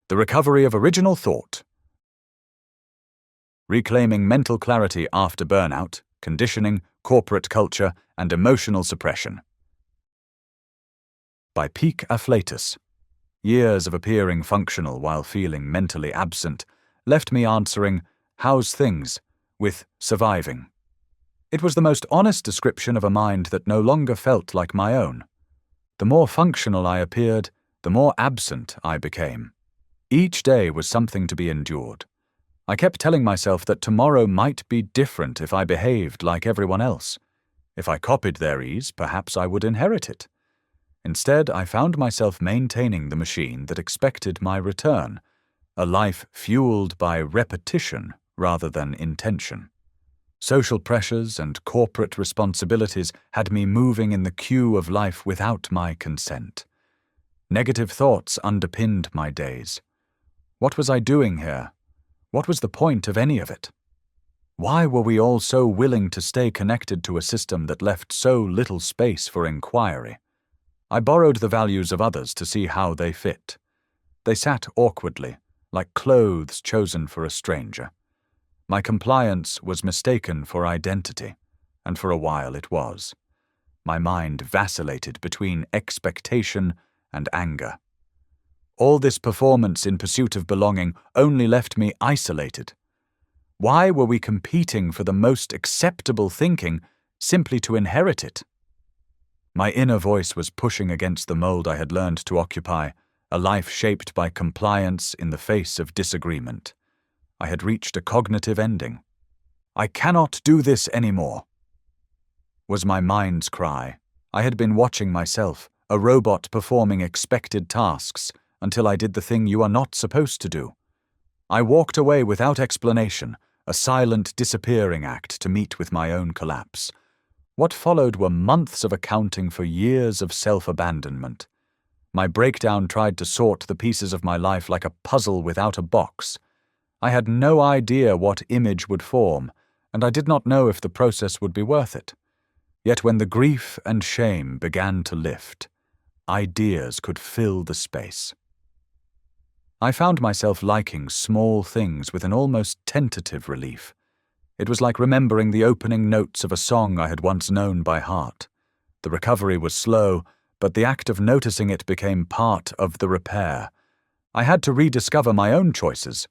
The recovery of original thought. Reclaiming mental clarity after burnout, conditioning, corporate culture, and emotional suppression. By peak afflatus. Years of appearing functional while feeling mentally absent left me answering, "How's things?" with surviving. It was the most honest description of a mind that no longer felt like my own. The more functional I appeared, the more absent I became. Each day was something to be endured. I kept telling myself that tomorrow might be different if I behaved like everyone else. If I copied their ease, perhaps I would inherit it. Instead, I found myself maintaining the machine that expected my return, a life fueled by repetition rather than intention. Social pressures and corporate responsibilities had me moving in the queue of life without my consent. Negative thoughts underpinned my days. What was I doing here? What was the point of any of it? Why were we all so willing to stay connected to a system that left so little space for inquiry? I borrowed the values of others to see how they fit. They sat awkwardly, like clothes chosen for a stranger. My compliance was mistaken for identity, and for a while it was. My mind vacillated between expectation and anger. All this performance in pursuit of belonging only left me isolated. Why were we competing for the most acceptable thinking simply to inherit it? My inner voice was pushing against the mold I had learned to occupy, a life shaped by compliance in the face of disagreement. I had reached a cognitive ending. "I cannot do this anymore," was my mind's cry. I had been watching myself, a robot performing expected tasks, until I did the thing you are not supposed to do. I walked away without explanation, a silent disappearing act to meet with my own collapse. What followed were months of accounting for years of self-abandonment. My breakdown tried to sort the pieces of my life like a puzzle without a box. I had no idea what image would form, and I did not know if the process would be worth it. Yet when the grief and shame began to lift, ideas could fill the space. I found myself liking small things with an almost tentative relief. It was like remembering the opening notes of a song I had once known by heart. The recovery was slow, but the act of noticing it became part of the repair. I had to rediscover my own choices.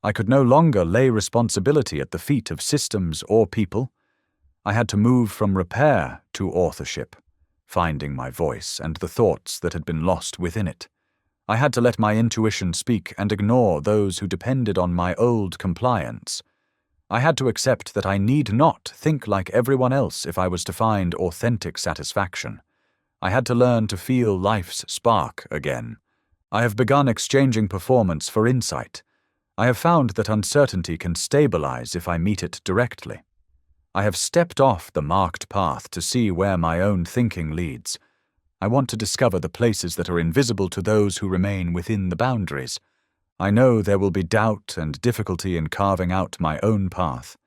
I could no longer lay responsibility at the feet of systems or people. I had to move from repair to authorship, finding my voice and the thoughts that had been lost within it. I had to let my intuition speak and ignore those who depended on my old compliance. I had to accept that I need not think like everyone else if I was to find authentic satisfaction. I had to learn to feel life's spark again. I have begun exchanging performance for insight. I have found that uncertainty can stabilize if I meet it directly. I have stepped off the marked path to see where my own thinking leads. I want to discover the places that are invisible to those who remain within the boundaries. I know there will be doubt and difficulty in carving out my own path.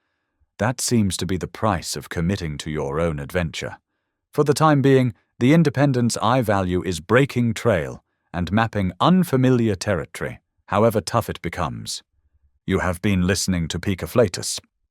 That seems to be the price of committing to your own adventure. For the time being, the independence I value is breaking trail and mapping unfamiliar territory, however tough it becomes. You have been listening to Peak Afflatus.